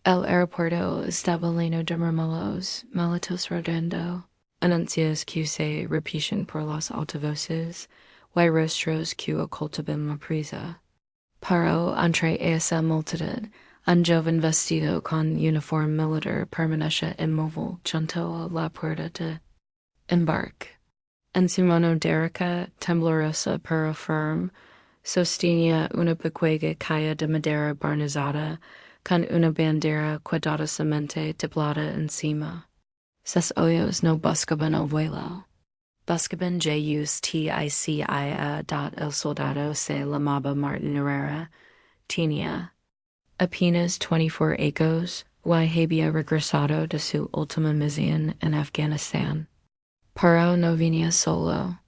El aeropuerto estableno de Mermolos, Malatos rodendo, anuncios que se repiten por los altavoces, y rostros que ocultaban la prisa. Paró entre esa multitud, un joven vestido con uniforme militar permanece inmóvil junto a la puerta de embarque. En su mano derecha, temblorosa pero firme, sostenía una pequeña caja de madera barnizada con una bandera cuidadosamente tablada encima. Sus ojos no buscaban el vuelo. Buscaban justicia dot el soldado se llamaba Martin Herrera. Tenía apenas 24 años y había regresado de su última misión en Afganistán. Pero no venía solo.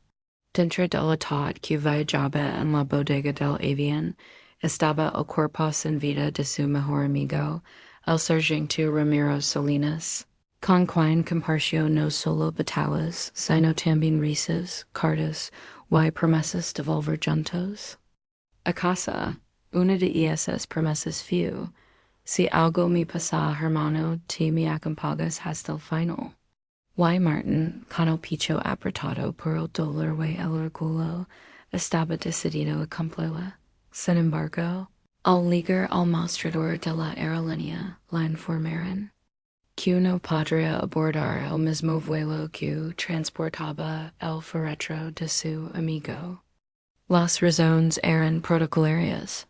Dentro del ataúd que viajaba en la bodega del avión estaba el cuerpo sin vida de su mejor amigo, el sargento Ramiro Salinas, con quien compartió no solo batallas, sino también risas, cartas y promesas de volver juntos. A casa, una de esas promesas fue: si algo me pasa, hermano, te me acompañas hasta el final. Y Martin, con el pecho apretado por el dolor y el orgullo, estaba decidido a cumplirla. Sin embargo, al llegar al mostrador de la aerolínea, la informaron que no podría abordar el mismo vuelo que transportaba el féretro de su amigo. Las razones eran protocolarias.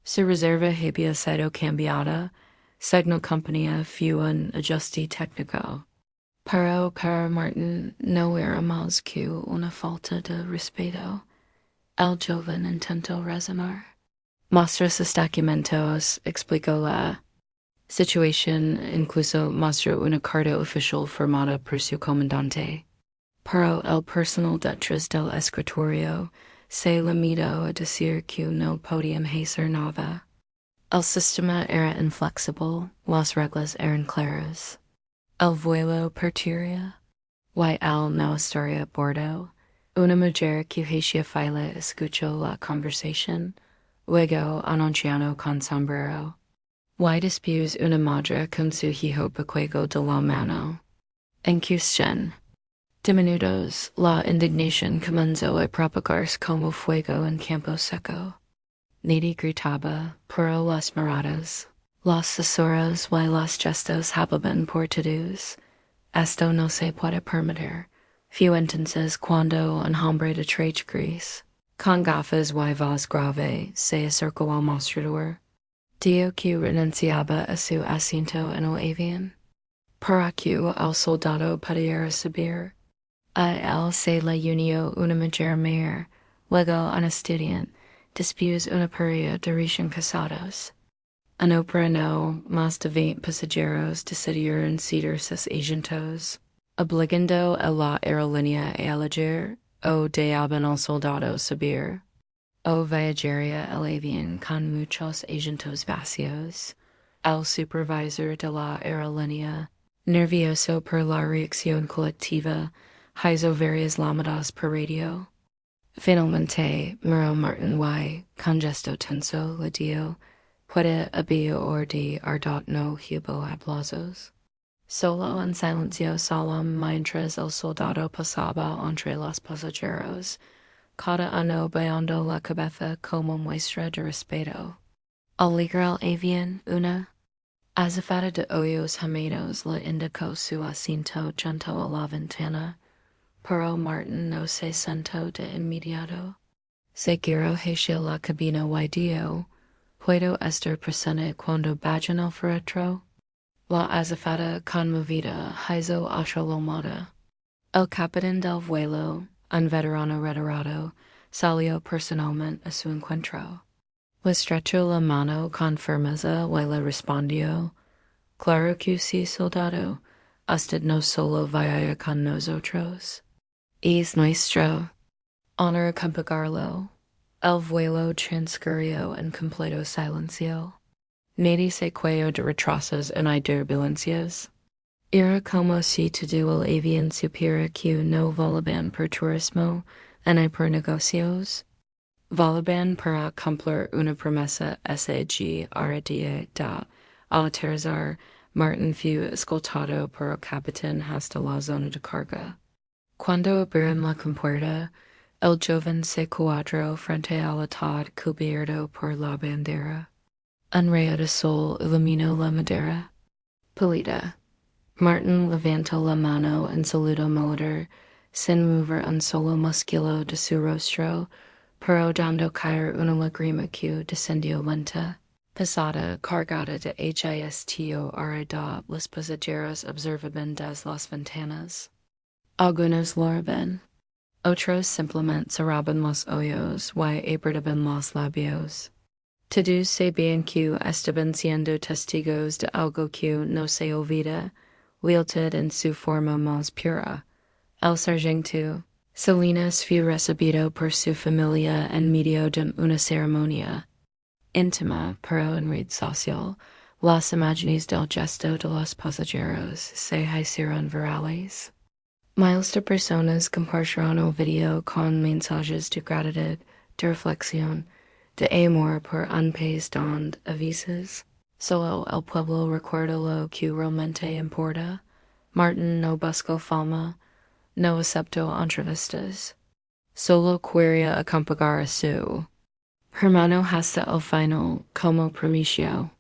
Su reserva había sido cambiada, según compañía fue un ajuste técnico. Pero para Martin no era más que una falta de respeto. El joven intentó razonar. Mostró sus documentos, explicó la situación, incluso mostró una carta oficial firmada por su comandante. Pero el personal detrás del escritorio se limitó a decir que no podían hacer nada. El sistema era inflexible, las reglas eran claras. El vuelo partiría, y él no estaría a bordo. Una mujer que hacía fila escuchó la conversación, luego un anciano con sombrero. Y después una madre con su hijo pequeño de la mano. En cuestión de minutos, la indignación comenzó a propagarse como fuego en campo seco. Nadie gritaba, pero las miradas, los susurros y los gestos hablaban por todos. Esto no se puede permitir. Fue entonces cuando un hombre de traje gris, con gafas y voz grave, se acercó al mostrador. Dijo que renunciaba a su asiento en el avión. Para que el soldado pudiera subir. A él se le unió una mujer mayor, luego un estudiante, después una pareja de recién casados. En operando, más de 20 pasajeros decidieron ceder sus asientos, obligando a la aerolínea a elegir o dejaban al soldado subir. O viajaría el avión con muchos asientos vacíos. El supervisor de la aerolínea, nervioso por la reacción colectiva, hizo varias llamadas por radio. Finalmente, miró Martin y, con gesto tenso, le dijo: puede haber de ardot no hubo aplausos. Solo en silencio solemne mientras el soldado pasaba entre los pasajeros, cada uno bajando la cabeza como muestra de respeto. Al llegar al avión, una azafata de ojos gemedos le indicó su asiento junto a la ventana, pero Martin no se sentó de inmediato. Se giró hacia la cabina y dijo: ¿puedo estar presente cuando vayan al féretro? La azafata conmovida hizo otra llamada. El capitán del vuelo, un veterano retirado, salió personalmente a su encuentro. Le estrechó la mano con firmeza y le respondió: claro que sí, soldado. Usted no solo vaya con nosotros. Es nuestro honor acompañarlo. El vuelo transcurrió en completo silencio. Nadie se quejó de retrasos ni turbulencias. Era como si todo el avión supiera que no volaban por turismo ni por negocios. Volaban para cumplir una promesa SAG hará da al aterrizar, Martin fu escoltado por el capitán hasta la zona de carga. Cuando abrieron la compuerta, el joven se cuadró frente al ataúd cubierto por la bandera. Un rayo de sol iluminó la madera. Polita. Martin levantó la mano en saludo militar, sin mover un solo músculo de su rostro, pero dando caer una lágrima que descendió lenta, pesada, cargada de histo arreda. Los pasajeros observaban desde las ventanas. Algunos lloraban. Otros simplemente cerraban los ojos y apretaban los labios. Todos sabían que estaban siendo testigos de algo que no se olvida, lealtad en su forma más pura. El sargento Salinas fue recibido por su familia en medio de una ceremonia íntima, pero en red social. Las imágenes del gesto de los pasajeros se hicieron virales. Miles de personas compartieron el video con mensajes de gratitud, de reflexión, de amor por un país donde a veces solo el pueblo recuerda lo que realmente importa. Martin no buscó fama, no aceptó entrevistas. Solo quería acompañar a su hermano hasta el final como prometio.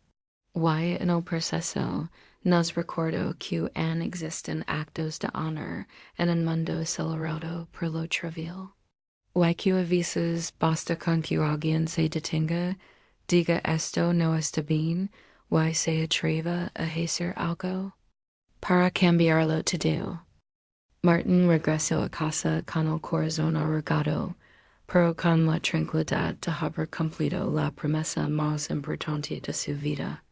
Y en el proceso nos recordó que aún existen actos de honor en un mundo acelerado por lo trivial. Y que a veces basta con que alguien se detenga, diga esto no está bien, y se atreva a hacer algo para cambiarlo todo. Martin regresó a casa con el corazón arrugado, pero con la tranquilidad de haber cumplido la promesa más importante de su vida.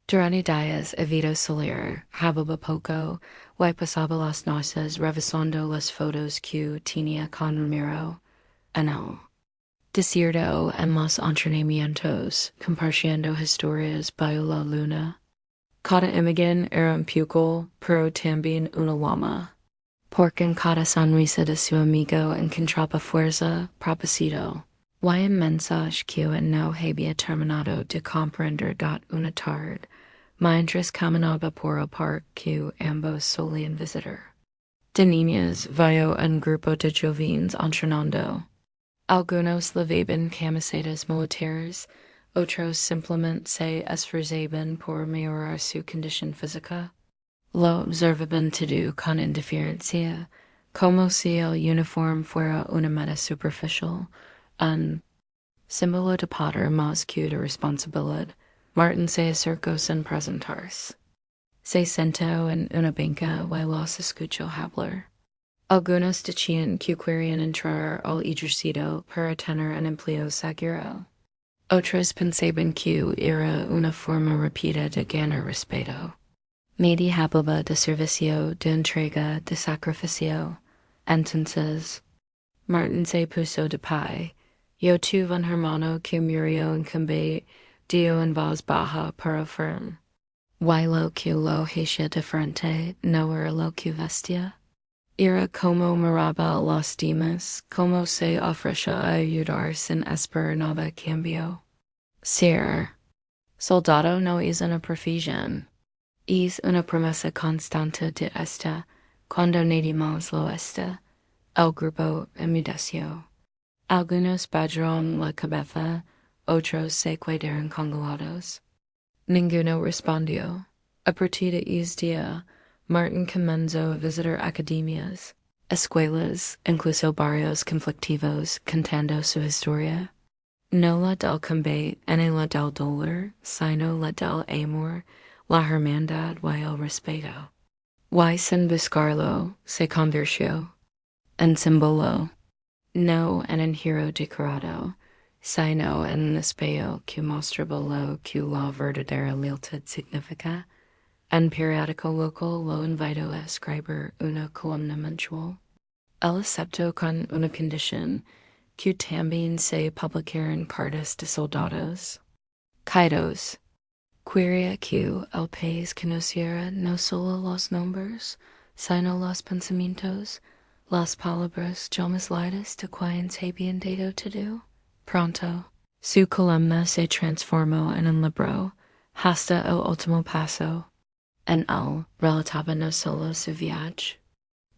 Durante días evitó salir, hablaba poco, y pasaba las noches revisando las fotos que tenía con Ramiro. En el desierto, en los entrenamientos, compartiendo historias bajo la luna. Cada imagen era un pupil, pero también una llama. Porque en cada sonrisa de su amigo encontraba fuerza, propósito. Y un mensaje que no había terminado de comprender una tarde, mientras caminaba por el parque que ambos solían visitar. De niñas vio un grupo de jóvenes entrenando. Algunos llevaban camisetas militares, otros simplemente se esforzaban por mejorar su condición física. Lo observaban todo con indiferencia, como si el uniforme fuera una meta superficial, un símbolo de poder más que de responsabilidad. Martin se acercó sin presentarse. Se sentó en una banca y los escuchó hablar. Algunos decían que querían entrar al ejército para tener un empleo seguro. Otros pensaban que era una forma rápida de ganar respeto. Nadie hablaba de servicio, de entrega, de sacrificio. Entonces, Martin se puso de pie. Yo tuve un hermano que murió en combate, dio en voz baja pero firme. Y lo que lo hacía diferente no era lo que vestía. Era como miraba a los demás, como se ofrecía a ayudar sin esperar nada a cambio. Ser soldado no es una profesión. Es una promesa constante de esta, cuando nadie más lo está. El grupo enmudeció. Algunos bajaron la cabeza, otros se quedaron congelados. Ninguno respondió. A partir de ese día, Martin comenzó a visitar academias, escuelas, incluso barrios conflictivos, contando su historia. No la del combate ni la del dolor, sino la del amor, la hermandad y el respeto. Y sin buscarlo, se convirtió en símbolo, no en un héroe decorado, sino en un espejo que mostraba lo que la verdadera lealtad significa. Un periódico local lo invitó a escribir una columna mensual. Él aceptó con una condición, que también se publicaran cartas de soldados. Caídos. Quería que el país conociera no solo los nombres, sino los pensamientos, las palabras llamadas de quienes habían dado todo. Pronto, su columna se transformó en un libro, hasta el último paso, en el relataba no solo su viaje.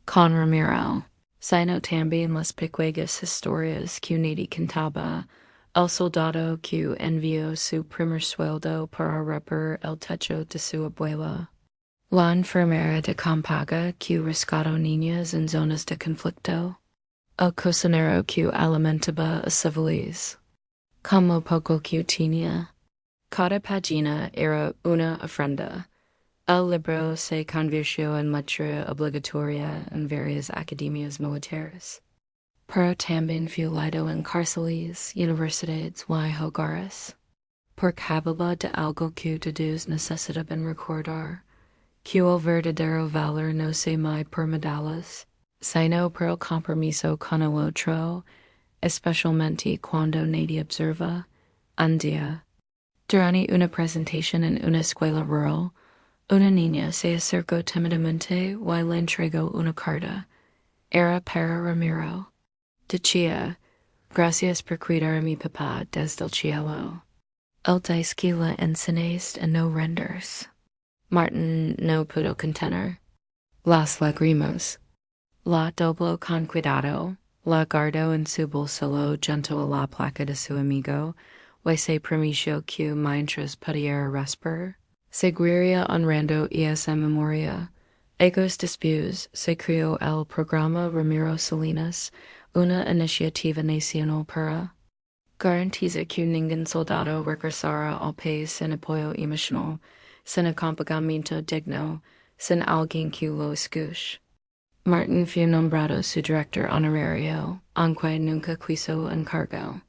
Con Ramiro, sino también las pequeñas historias que Nady cantaba, el soldado que envió su primer sueldo para reparar el techo de su abuela. La enfermera de campaña que rescató niñas en zonas de conflicto. El cocinero que alimentaba a civiles. Como poco que tenía. Cada página era una ofrenda. El libro se convirtió en lectura obligatoria en varias academias militares. Pero también fue leído en cárceles, universidades y hogares. Porque hablaba de algo que todos necesitaban recordar. Que el verdadero valor no se mide por medallas, sino por el compromiso con el otro, especialmente cuando nadie observa. Un día, durante una presentación en una escuela rural, una niña se acercó tímidamente y le entregó una carta. Era para Ramiro. Decía, gracias por cuidar a mi papá desde el cielo. El dice que le enseñaste a no rendirse. Martin no pudo contener las lágrimas. La dobló con cuidado, la guardó en su bolsillo junto a la placa de su amigo, y se prometió que mientras pudiera respirar, seguiría honrando esa memoria. Egos después se creó el programa Ramiro Salinas, una iniciativa nacional para garantizar que ningún soldado regresara al país sin apoyo emocional, sin acompañamiento digno, sin alguien que lo escuche. Martin fue nombrado su director honorario, aunque nunca quiso encargo.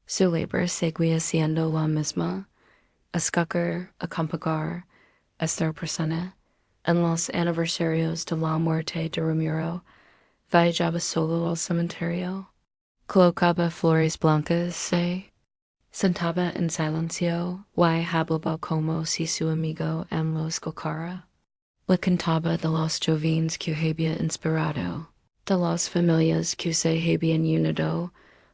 Su labor seguía siendo la misma, escoger, acompañar, estar presente. En los aniversarios de la muerte de Ramiro, viajaba solo al cementerio. Colocaba flores blancas, se sentaba en silencio y hablaba como si su amigo lo escuchara. Le cantaba de los jóvenes que había inspirado, de las familias que se habían unido,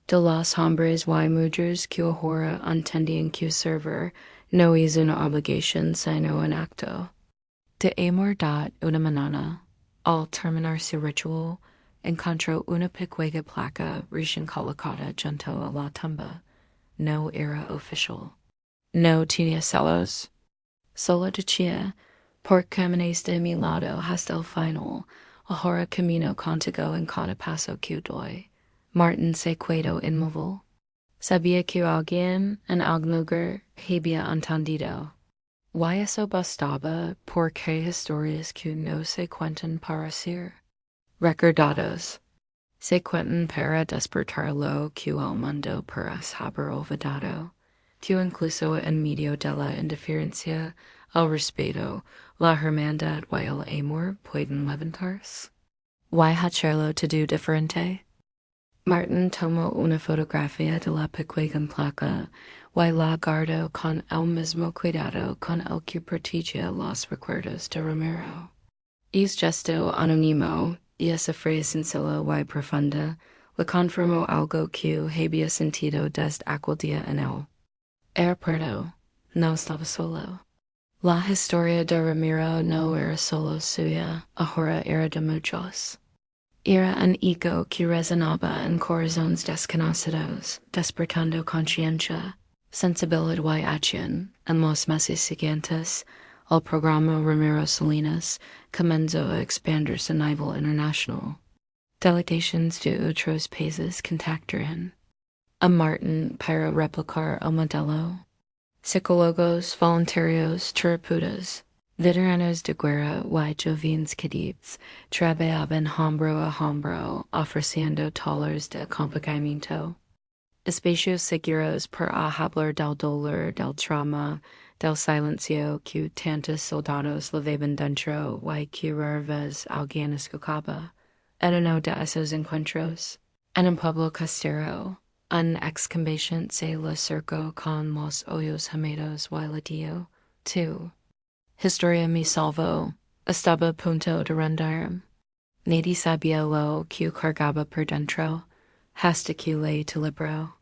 de los hombres y mujeres que ahora entendían que servir no es una obligación sino un acto. De amor dat una mañana, al terminar su ritual, encontró una pequeña placa recién colocada junto a la tumba. No era oficial. No tenía celos. Solo decía, por caminos de mi lado hasta el final, ahora camino contigo en cada paso que doy. Martin se quedó inmóvil. Sabía que alguien en algún lugar había entendido. Y eso bastaba porque historias que no se cuentan para ser recordados. Se cuentan para despertar lo que el mundo parece haber olvidado, que incluso en medio de la indiferencia, el respeto, la hermandad y el amor pueden levantarse. Y hacerlo todo diferente. Martin tomó una fotografía de la pequeña placa y la guardó con el mismo cuidado con el que protege los recuerdos de Ramiro. Es gesto anónimo y esa frase sencilla y profunda le confirmó algo que había sentido desde aquel día en él. Era perdido, no estaba solo. La historia de Ramiro no era solo suya, ahora era de muchos. Era un eco que resonaba en corazones desconocidos, despertando conciencia, sensibilidad y acción. En los meses siguientes, el programa Ramiro Salinas comenzó a expandirse a nivel internacional. Delegations de otros países contactaron a Martin para replicar el modelo. Psicólogos, voluntarios, terapeutas, veteranos de guerra y jóvenes cadets trabajaban hombro a hombro ofreciendo talleres de acompañamiento. Espacios seguros para hablar del dolor, del trauma, del silencio que tantos soldados llevaban dentro y que rara vez alguien escuchaba. En uno de esos encuentros, en un pueblo costero, un excavación se le acercó con los ojos húmedos y le dijo, tú, historia me salvó, estaba a punto de rendirme. Nadie sabía lo que cargaba por dentro, hasta que le libró.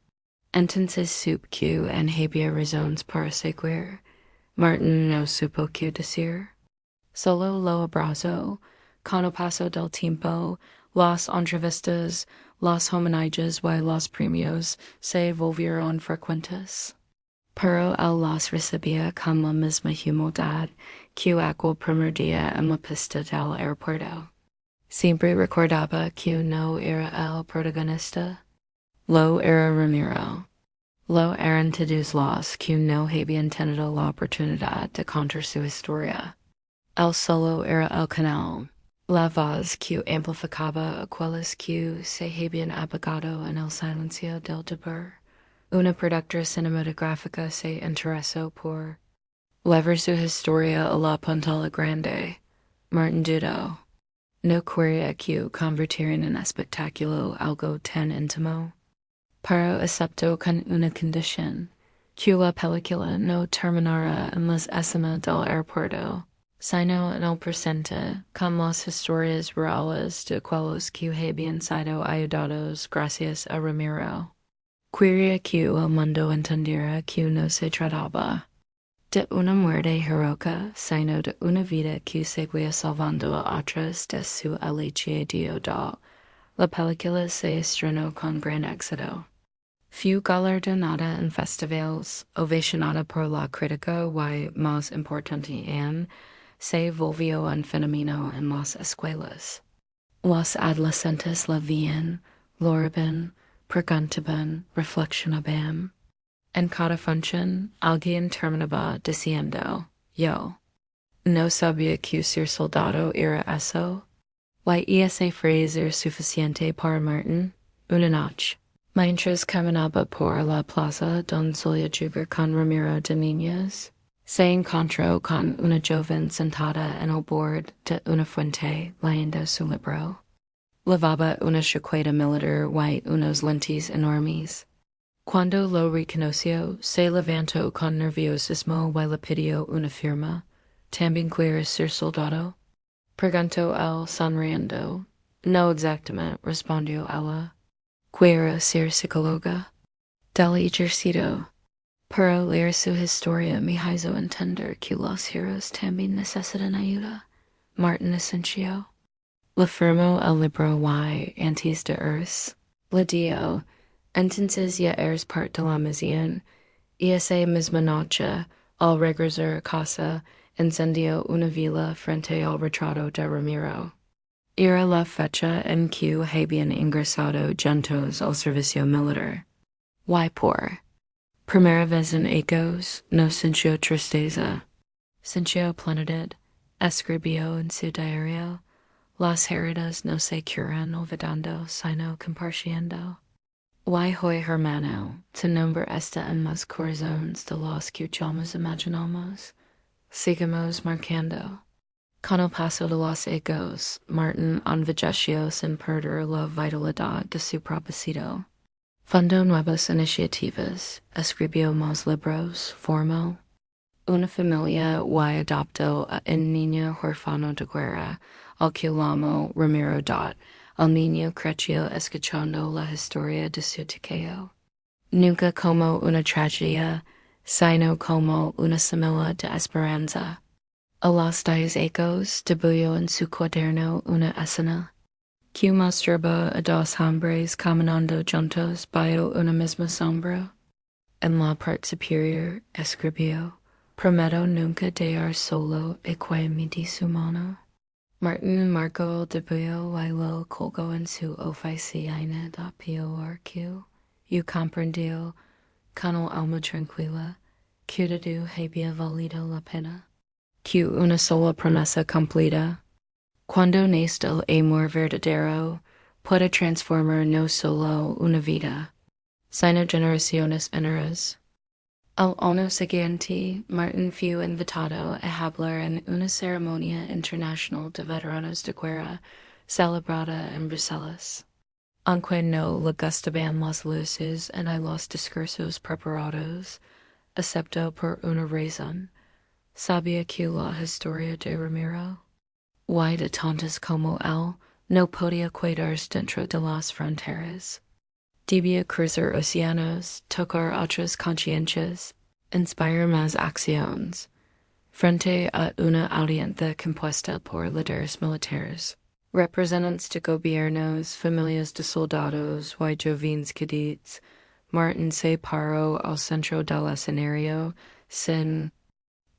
Entonces supe que había razones para seguir, Martin no supo que decir. Solo lo abrazo, con el paso del tiempo, las entrevistas, las homenajes y los premios se volvieron frecuentes. Pero él las recibía con la misma humildad que aquel primer día en la pista del aeropuerto. Siempre recordaba que no era el protagonista. Lo era Ramiro. Lo eran todos los que no habían tenido la oportunidad de contar su historia. Él solo era el canal, la voz que amplificaba aquellos que se habían apagado en el silencio del deber. Una productora cinematográfica se interesó por levar su historia a la pantalla grande. Martin dudó. No quería que convirtieran en espectáculo algo tan íntimo. Pero aceptó con una condición, que la película no terminara en las escenas del aeropuerto, sino en el presente, con las historias reales de aquellos que habían sido ayudados gracias a Ramiro. Quería que el mundo entendiera que no se trataba de una muerte heroica, sino de una vida que seguía salvando a otros de su alivio diodo. La película se estrenó con gran éxito. Fue galardonada en festivales, ovacionada por la crítica y, más importante aún, se volvió un fenómeno en las escuelas. Los adolescentes la veían, loraban, preguntaban, reflexionaban. En cada función, alguien terminaba diciendo, yo no sabía que ser soldado era eso. Y esa frase era suficiente para Martin, una noche. Mientras caminaba por la plaza donde solía jugar con Ramiro de niños, se encontró con una joven sentada en el borde de una fuente leyendo su libro. Llevaba una chaqueta militar y unos lentes enormes. Cuando lo reconoció, se levantó con nerviosismo y le pidió una firma. ¿También quieres ser soldado? Preguntó él sonriendo. No exactamente, respondió ella. Quiero ser psicóloga. Del ejercicio. Pero leer su historia me hizo entender que los héroes también necesitan ayuda. Martin asintió. Le firmó el libro y, antes de irse, le dio, entonces ya eres parte de la misión, y esa misma noche, al regresar a casa, encendió una vela frente al retrato de Ramiro. Era la fecha en que habían ingresado juntos al servicio militar. Y por primera vez en ecos, no sintió tristeza. Sintió plenitud. Escribió en su diario. Las heridas no se curan olvidando, sino compartiendo. Y hoy, hermano, tu nombre está en los corazones de los que llamas imaginamos. Sigamos marcando. Con el paso de los ecos, Martin envejeció sin perder la vitalidad de su propósito. Fundó nuevas iniciativas, escribió más libros, formó una familia y adoptó a un niño huérfano de guerra, al que llamó Ramiro. El niño creció escuchando la historia de su tío. Nunca como una tragedia, sino como una semilla de esperanza. A los 10 ecos dibujó en su cuaderno una escena que mostraba a dos hombres caminando juntos bajo una misma sombra. En la parte superior escribió: prometo nunca dejar solo a quien me di su mano. Martin marcó el dibujo y lo colgó en su oficina de Pioarquio y comprendió con el alma tranquila que todo había valido la pena. Que una sola promesa cumplida. Cuando nace el amor verdadero, puede transformar no solo una vida, sino generaciones enteras. Al año siguiente, Martin fue invitado a hablar en una ceremonia internacional de veteranos de guerra celebrada en Bruselas. Aunque no le gustaban las luces en los discursos preparados, excepto por una razón. Sabía que la historia de Ramiro, y de tantos como él, no podía quedarse dentro de las fronteras. Debía cruzar océanos, tocar otras conciencias, inspirar más acciones. frente a una audiencia compuesta por líderes militares, representantes de gobiernos, familias de soldados y jóvenes cadets. Martin se paró al centro del escenario, sin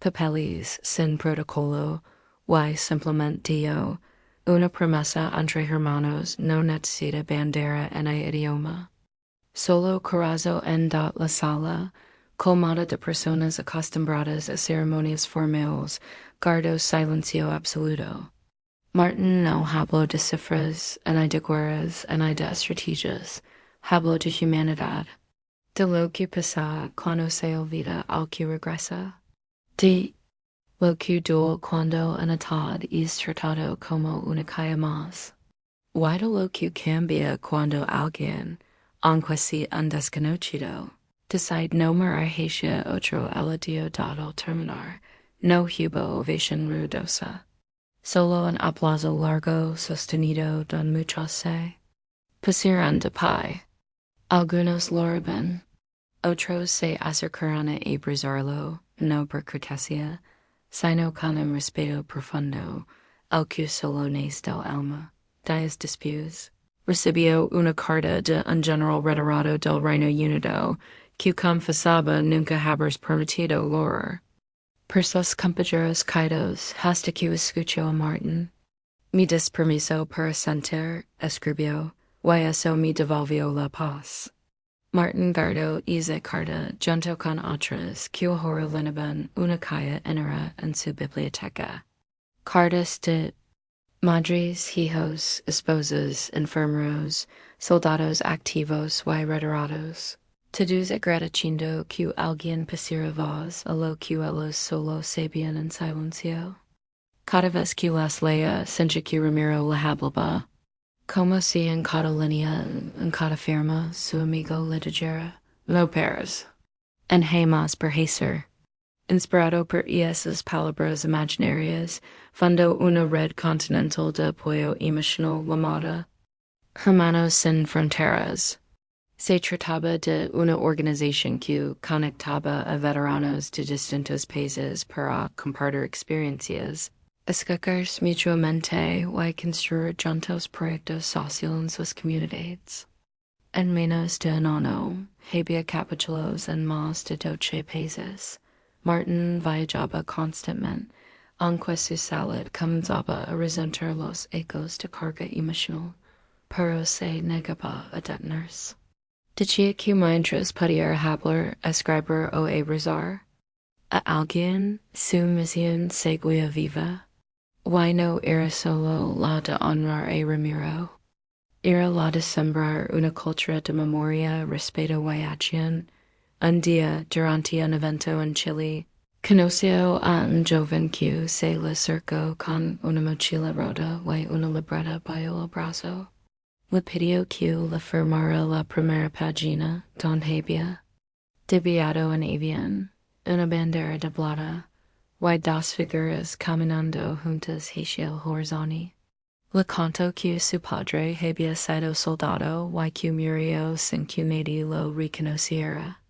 papeles, sin protocolo, y simplemente dio una promesa entre hermanos, no necesita bandera en el idioma. Solo corazón en la sala, colmada de personas acostumbradas a ceremonias formales, guardó silencio absoluto. Martin no habló de cifras, ni de guerras, ni de estrategias. Habló de humanidad, de lo que pasa cuando se olvida al que regresa, de lo que duele cuando un ataúd es tratado como una calle más. Y de lo que cambia cuando alguien, aunque sea un desconocido, decide no morir otro eladio dado terminar, no hubo ovación ruidosa. Solo un aplauso largo sostenido don muchos se pusieron de pie. Algunos lo roban, otros se acercaron a abrazarlo, no por cortesía, sino con un respeto profundo, el que solo nace del alma. Dias después, recibió una carta de un general retirado del Reino Unido, que confesaba nunca haber permitido llorar. Por sus compañeros caídos, hasta que escuchó a Martin. Me des permiso para sentir, escribió, y eso me devolvió la paz. Martin guardó esa carta junto con otras que ahora llenaban una calle entera en su biblioteca. Cartas de madres, hijos, esposas, enfermeros, soldados activos y retirados. Todos agradeciendo que alguien pusiera voz a lo que ellos solo sabían en silencio. Cada vez que las leía, sentía que Ramiro la hablaba, como si en cada línea, en cada firma, su amigo le dijera, no pares. En jamás por hacer. Inspirado por esas palabras imaginarias, fundó una red continental de apoyo emocional llamada Hermanos sin Fronteras. Se trataba de una organización que conectaba a veteranos de distintos países para compartir experiencias, escucharse mutuamente y construir juntos proyectos sociales en sus comunidades. En menos de un año, había capítulos en más de 12 países. Martin viajaba constantemente, aunque su salud comenzaba a resentir los ecos de carga emocional, pero se negaba a detenerse. Decía que mientras podía hablar, escribir o abrazar a alguien, su misión seguía viva. Y no era solo la de honrar a Ramiro. Era la de sembrar una cultura de memoria, respeto y acción. Un día, durante un evento en Chile, conoció a un joven que se le acercó con una mochila rota y una libreta bajo el brazo. Le pidió que le firmara la primera página, don había dibujado en avión, una bandera de plata, y dos figuras caminando juntas hacia el horizonte. Le contó que su padre había sido soldado y que murió sin que nadie lo reconociera.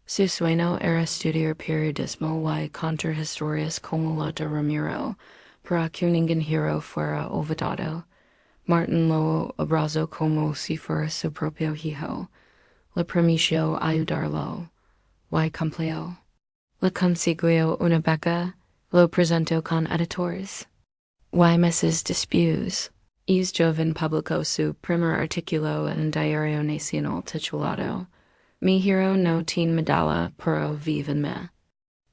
Su sueño era estudiar periodismo y contar historias como la de Ramiro, para que ningún héroe fuera olvidado. Martin lo abrazó como si fuera su propio hijo. Le prometió ayudarlo, y cumplió. Le consiguió una beca, lo presentó con editores. Y meses después, es joven publicó su primer artículo en el Diario Nacional titulado Mi hero no tiene medalla, pero vive en mí.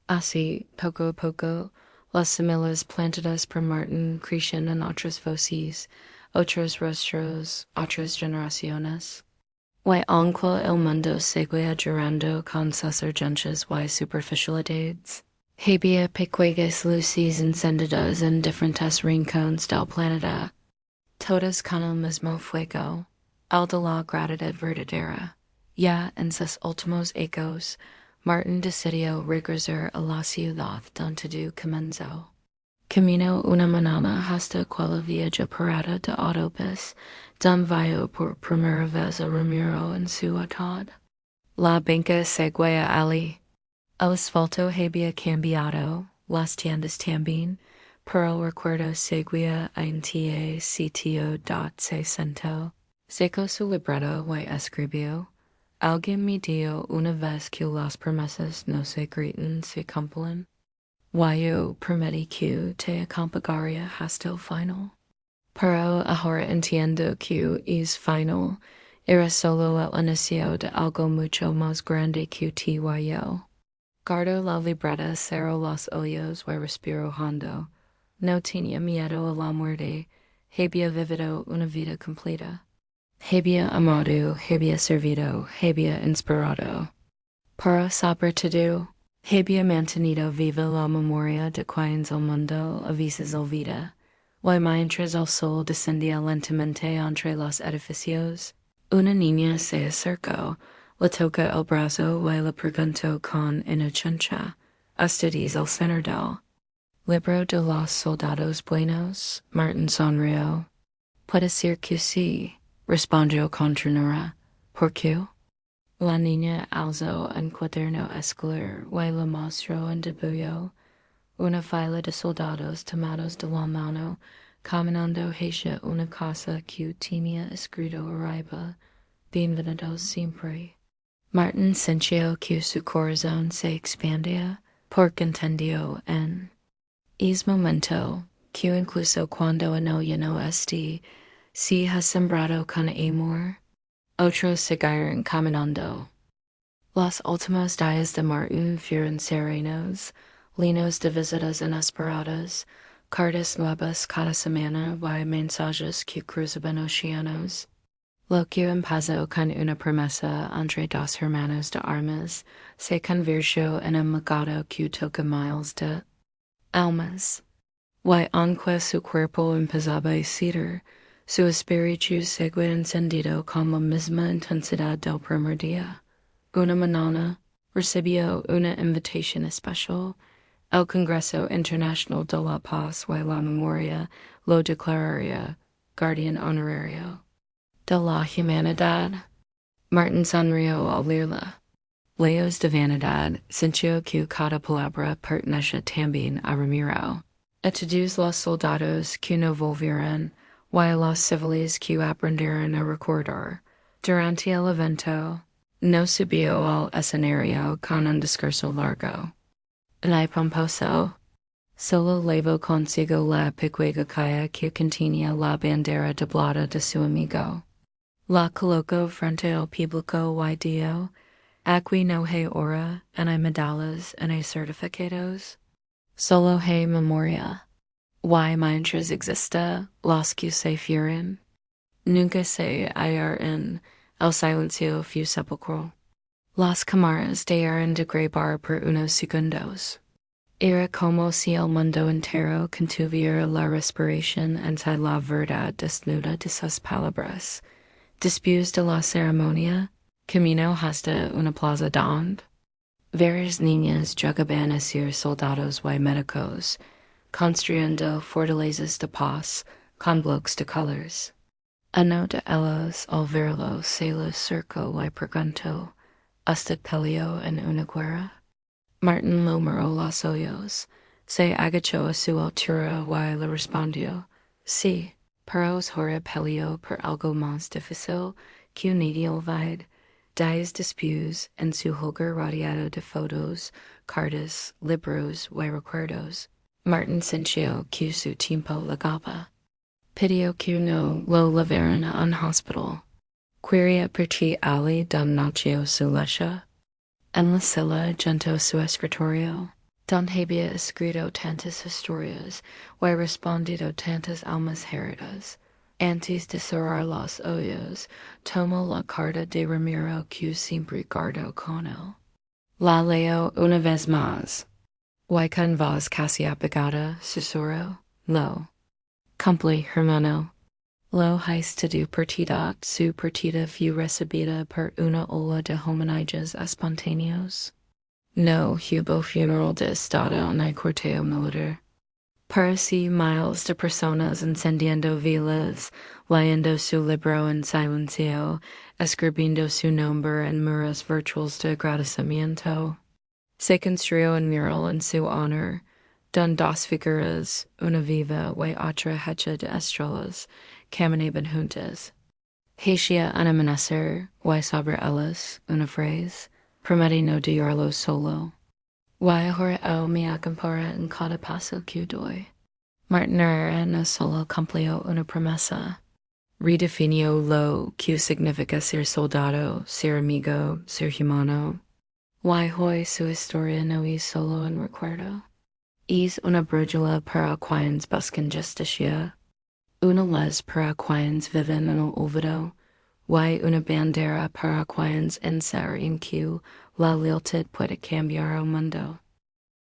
Así, poco a poco, las semillas plantadas por Martin crecen en otras voces, otros rostros, otras generaciones. Y aunque el mundo seguía llorando con sus urgencias y superficialidades, había pequeñas luces encendidas en diferentes rincones del planeta, todas con el mismo fuego, el de la gratitud verdadera. Ya en sus últimos ecos, Martin decidió regresar a la ciudad donde todo comenzó. Camino una mañana hasta aquella vieja parada de autobús, donde vio por primera vez a Ramiro en su ataúd. La banca seguía allí. El asfalto había cambiado, las tiendas también, pero recuerdo seguía inte sitio dot se sentó. Seco su libretto y escribió. Alguien me dio una vez que las promesas no se gritan, se cumplen. Yo prometí que te acompañaría hasta el final. Pero ahora entiendo que es final. Era solo el inicio de algo mucho más grande que ti y yo. Guardo la libreta, cerro los ojos y respiro hondo. No tenía miedo a la muerte. Había vivido una vida completa. Había amado, había servido, había inspirado. Para saber todo, había mantenido viva la memoria de quienes el mundo a veces olvida. Y mientras el sol descendía lentamente entre los edificios, una niña se acercó, le toca el brazo y le preguntó con inocencia, ¿Estudias el general? Libro de los soldados buenos, Martin sonrió. Puede ser que sí, respondió con ternura. ¿Por qué? La niña alzó un cuaderno escolar y le mostró en dibujo una fila de soldados tomados de la mano, caminando hacia una casa que tenía escrito arriba, bienvenidos siempre. Martin sintió que su corazón se expandía, porque entendió en ese momento que incluso cuando no lleno se ha sembrado con amor, otros seguirán caminando. Los últimos días de Martin fueron serenos, llenos de visitas inesperadas, cartas nuevas cada semana y mensajes que cruzaban océanos. Lo que empezó con una promesa entre dos hermanos de armas se convirtió en un legado que toca miles de almas. Y aunque su cuerpo empezaba a ceder, su espíritu seguía encendido con la misma intensidad del primer día. Una mañana recibió una invitación especial. El Congreso Internacional de la Paz y la Memoria lo declararía guardián honorario de la humanidad. Martin sonrió al leerla. Lejos de vanidad, sintió que cada palabra pertenecía también a Ramiro. A todos los soldados que no volvieron, y a los civiles que aprendieron a recordar. Durante el evento, no subió al escenario con un discurso largo. Ni pomposo. Solo llevó consigo la pequeña caja que contenía la bandera doblada de su amigo. La colocó frente al público y dijo, aquí no hay oro, ni medallas, ni certificados. Solo hay memoria. Y mientras exista, los que se fueron, nunca se hallar en el silencio fue sepulcro. Las cámaras dejaron de grabar por unos segundos. Era como si el mundo entero contuviera la respiración ante la verdad desnuda de sus palabras. Después de la ceremonia, camino hasta una plaza donde varias niñas jugaban a ser soldados y médicos, construyendo fortalezas de paz con blocos de colores. Uno de ellos al verlo se le acercó y preguntó, ¿Usted peleó en una guerra? Martin lo miró los ojos, se agachó a su altura y le respondió, sí, pero ahora peleó por algo más difícil que un ideal vid, 10 después en su hogar rodeado de fotos, cartas, libros y recuerdos. Martin sintió que su tiempo llegaba. Pidió que no lo llevaran a un hospital. Quería partir allí donde nació su leche. En la sala junto su escritorio, donde había escrito tantas historias y respondido tantas almas heridas. Antes de cerrar los ojos, tomó la carta de Ramiro que siempre guardó con él. La leo una vez más. Y con voz casi apagada, susurró, lo cumplí, hermano. Lo tu partida, su partida fue recibida por una ola de homenajes espontáneos. No hubo funeral de estado ni corteo militar. Parecí miles de personas encendiendo velas, leyendo su libro en silencio, escribiendo su nombre en muros virtuales de agradecimiento. Se construyó un mural en su honor, Dan dos figuras, una viva y otra hecha de estrellas, caminaban juntas. Hacia amanecer, y sobre ellas, una phrase, promete no diarlo solo. Y ahora me acompaña en cada paso que doy. Martinera no solo cumplió una promesa. Redefinió lo que significa ser soldado, ser amigo, ser humano. Y hoy su historia no es solo un recuerdo. Es una brújula para quienes buscan justicia, una luz para quienes viven en el olvido, y una bandera para quienes enseñan que la lealtad puede cambiar el mundo.